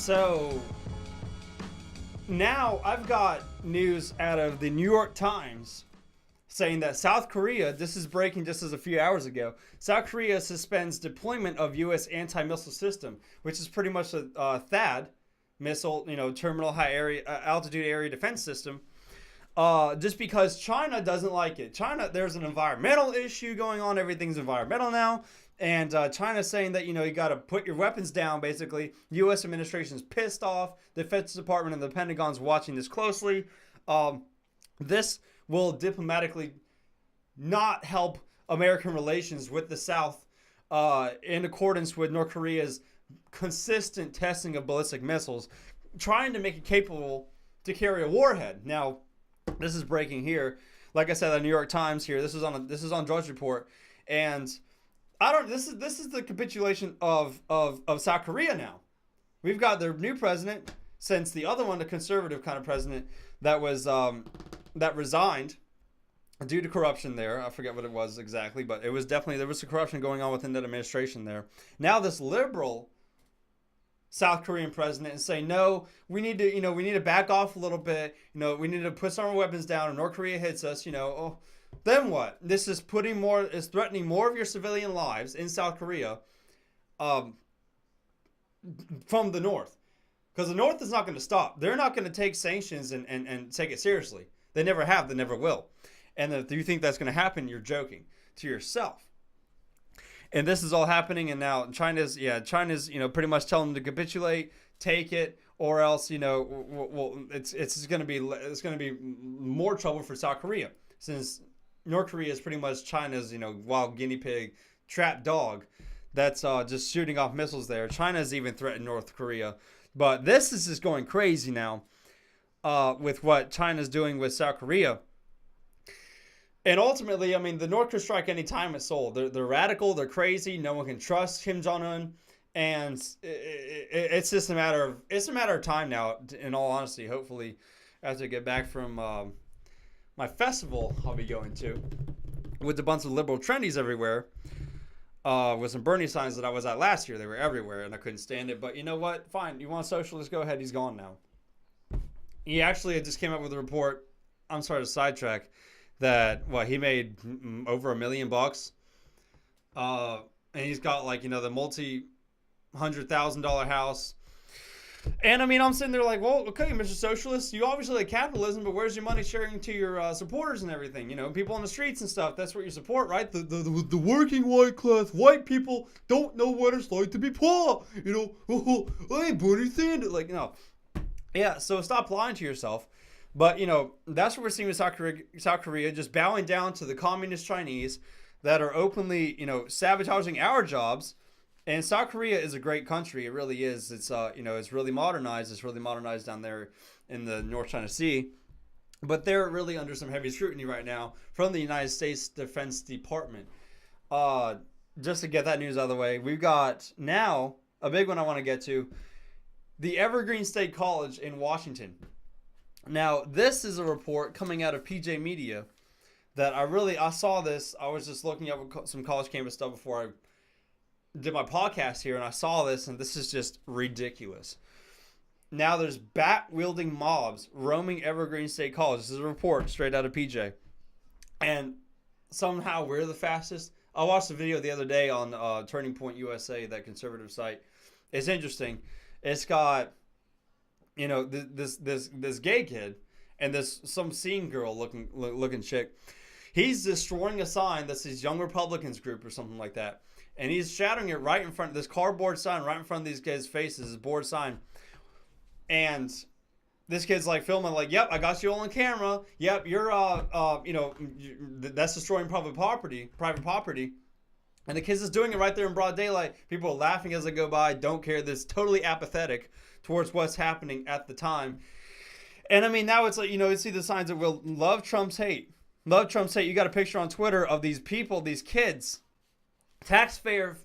So now I've got news out of the New York Times saying that South Korea, this is breaking just as a few hours ago, South Korea suspends deployment of U.S. anti-missile system, which is pretty much a THAAD missile, terminal high area altitude area defense system, just because China doesn't like it. China, there's an environmental issue going on. Everything's environmental now. And China's saying that, you got to put your weapons down, basically. U.S. administration's pissed off. The Defense Department and the Pentagon's watching this closely. This will diplomatically not help American relations with the South in accordance with North Korea's consistent testing of ballistic missiles, trying to make it capable to carry a warhead. Now, this is breaking here. Like I said, the New York Times here. This is on Drudge Report, and This is the capitulation of South Korea now. We've got their new president, since the other one, the conservative kind of president that was that resigned due to corruption there. I forget what it was exactly, but it was definitely, there was some corruption going on within that administration there. Now this liberal South Korean president is saying, no, we need to back off a little bit. We need to put some of our weapons down. If North Korea hits us, then what? This is threatening more of your civilian lives in South Korea from the North. Because the North is not going to stop. They're not going to take sanctions and take it seriously. They never have. They never will. And if you think that's going to happen, you're joking to yourself. And this is all happening, and now China's pretty much telling them to capitulate, take it, or else it's going to be more trouble for South Korea, since North Korea is pretty much China's wild guinea pig, trap dog that's just shooting off missiles there. China's even threatened North Korea, but this is just going crazy now with what China's doing with South Korea. And ultimately, the North could strike any time it's sold. They're radical. They're crazy. No one can trust Kim Jong-un. And it's just a matter of time now, in all honesty. Hopefully, as I get back from my festival I'll be going to, with a bunch of liberal trendies everywhere, with some Bernie signs that I was at last year. They were everywhere, and I couldn't stand it. But you know what? Fine. You want a socialist? Go ahead. He's gone now. He actually just came up with a report. I'm sorry to sidetrack. That he made over $1 million, and he's got the multi-$100,000 house, and I'm sitting there like, well, okay, Mr. Socialist, you obviously like capitalism, but where's your money sharing to your supporters and everything? People on the streets and stuff. That's what you support, right? The working white class, white people don't know what it's like to be poor. I ain't Bernie Sanders. No, yeah. So stop lying to yourself. But, that's what we're seeing with South Korea, just bowing down to the communist Chinese that are openly, sabotaging our jobs. And South Korea is a great country. It really is. It's, it's really modernized. It's really modernized down there in the North China Sea. But they're really under some heavy scrutiny right now from the United States Defense Department. Just to get that news out of the way, we've got now a big one I want to get to. The Evergreen State College in Washington. Now, this is a report coming out of PJ Media that I saw this. I was just looking up some college campus stuff before I did my podcast here, and I saw this, and this is just ridiculous. Now, there's bat-wielding mobs roaming Evergreen State College. This is a report straight out of PJ. And somehow we're the fastest. I watched a video the other day on Turning Point USA, that conservative site. It's interesting. It's got... this gay kid and some scene girl looking chick. He's destroying a sign that says Young Republicans Group or something like that, and he's shattering it right in front of this cardboard sign, right in front of these guys' faces, this board sign. And this kid's filming, yep, I got you all on camera. Yep, you're that's destroying private property. And the kid's just doing it right there in broad daylight. People are laughing as they go by, don't care. This totally apathetic towards what's happening at the time. And now it's you see the signs that will love Trump's hate. Love Trump's hate. You got a picture on Twitter of these people, these kids, taxpayer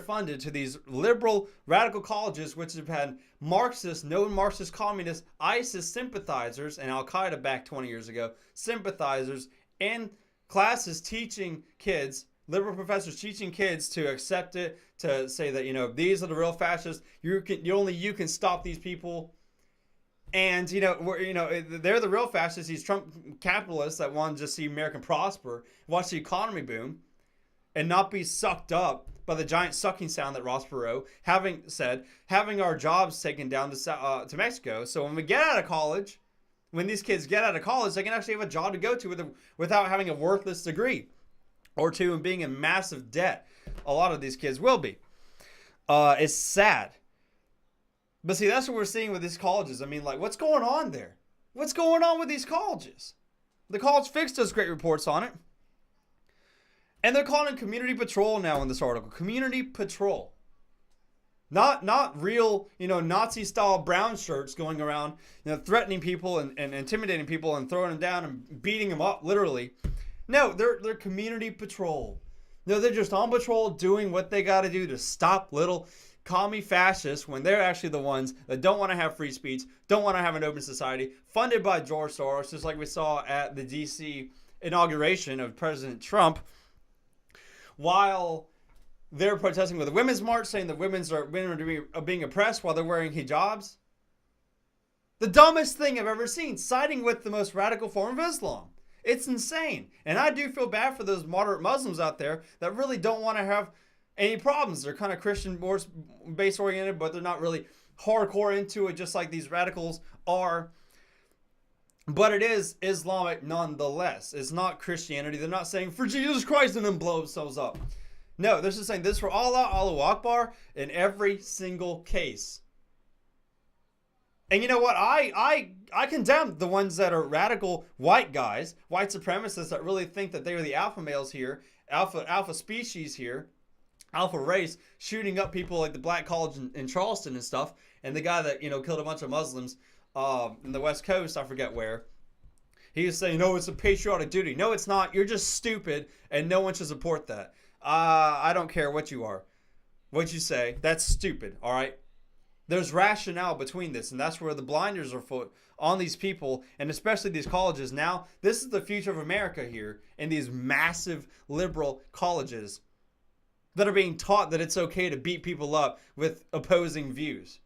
funded to these liberal radical colleges, which have had known Marxist communist ISIS sympathizers and Al-Qaeda back 20 years ago, sympathizers in classes teaching kids liberal professors teaching kids to accept it, to say that, these are the real fascists. Only you can stop these people. And, they're the real fascists. These Trump capitalists that want to just see America prosper, watch the economy boom, and not be sucked up by the giant sucking sound that Ross Perot having our jobs taken down to Mexico. So when we get out of college, when these kids get out of college, they can actually have a job to go to without having a worthless degree or two and being in massive debt. A lot of these kids will be. It's sad. But see, that's what we're seeing with these colleges. I mean, like, what's going on there? What's going on with these colleges? The College Fix does great reports on it. And they're calling it community patrol now in this article. Community patrol. Not real, Nazi-style brown shirts going around, threatening people and intimidating people and throwing them down and beating them up, literally. No, they're community patrol. No, they're just on patrol doing what they got to do to stop little commie fascists when they're actually the ones that don't want to have free speech, don't want to have an open society, funded by George Soros, just like we saw at the D.C. inauguration of President Trump, while they're protesting with the Women's March, saying that women are being oppressed while they're wearing hijabs. The dumbest thing I've ever seen, siding with the most radical form of Islam. It's insane. And I do feel bad for those moderate Muslims out there that really don't want to have any problems. They're kind of Christian base oriented, but they're not really hardcore into it, just like these radicals are. But it is Islamic nonetheless. It's not Christianity. They're not saying for Jesus Christ and then blow themselves up. No, they're just saying this for Allah, Allahu Akbar in every single case. And you know what? I condemn the ones that are radical white guys, white supremacists that really think that they are the alpha males here, alpha species here, alpha race, shooting up people like the Black College in Charleston and stuff, and the guy that killed a bunch of Muslims in the West Coast, I forget where. He was saying, no, it's a patriotic duty. No, it's not. You're just stupid, and no one should support that. I don't care what you are, what you say. That's stupid, all right? There's rationale between this, and that's where the blinders are put on these people, and especially these colleges. Now, this is the future of America here in these massive liberal colleges that are being taught that it's okay to beat people up with opposing views.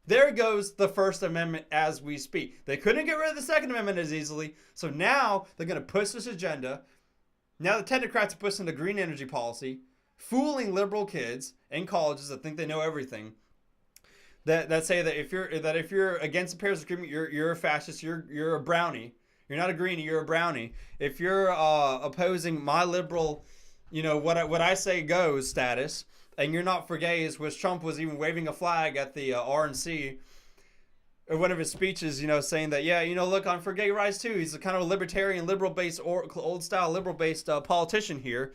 There goes the First Amendment as we speak. They couldn't get rid of the Second Amendment as easily, so now they're going to push this agenda. Now the technocrats are pushing the green energy policy, fooling liberal kids in colleges that think they know everything. That say that if you're against the Paris Agreement, you're a fascist. You're a brownie. You're not a greenie. You're a brownie. If you're opposing my liberal, what I say goes status, and you're not for gays, which Trump was even waving a flag at the RNC or one of his speeches, saying that, look, I'm for gay rights too. He's a kind of a libertarian, liberal-based, or old-style liberal-based politician here,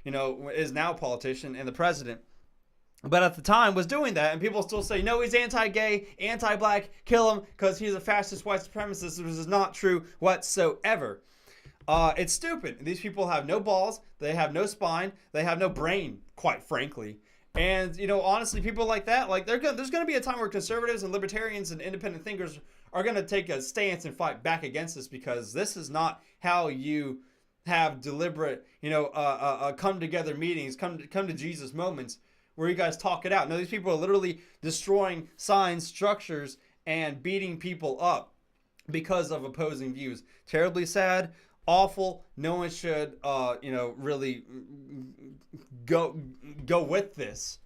is now a politician and the president. But at the time was doing that, and people still say, no, he's anti-gay, anti-black, kill him because he's a fascist white supremacist, which is not true whatsoever. It's stupid. These people have no balls, they have no spine, they have no brain, quite frankly. And, honestly, people like that, there's going to be a time where conservatives and libertarians and independent thinkers are going to take a stance and fight back against this, because this is not how you have deliberate, come together meetings, come to Jesus moments where you guys talk it out. No, these people are literally destroying signs, structures, and beating people up because of opposing views. Terribly sad, awful. No one should, really go with this.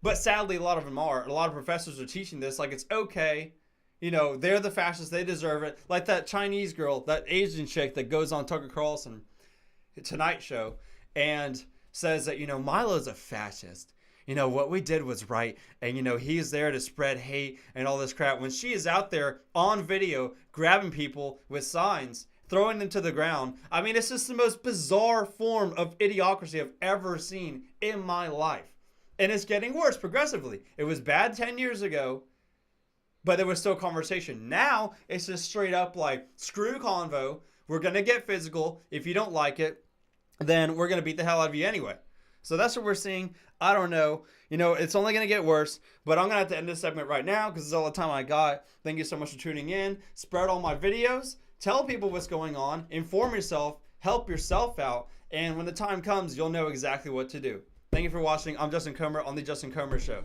But sadly, a lot of them are. A lot of professors are teaching this like it's okay. They're the fascists. They deserve it. Like that Chinese girl, that Asian chick that goes on Tucker Carlson Tonight Show and says that, Milo's a fascist. What we did was right. And, he's there to spread hate and all this crap. When she is out there on video grabbing people with signs, throwing them to the ground. I mean, it's just the most bizarre form of idiocracy I've ever seen in my life. And it's getting worse progressively. It was bad 10 years ago, but there was still conversation. Now, it's just straight up like, screw convo. We're going to get physical. If you don't like it, then we're going to beat the hell out of you anyway. So that's what we're seeing. I don't know. It's only going to get worse. But I'm going to have to end this segment right now because it's all the time I got. Thank you so much for tuning in. Spread all my videos. Tell people what's going on. Inform yourself. help yourself out. And when the time comes, you'll know exactly what to do. Thank you for watching. I'm Justin Comer on The Justin Comer Show.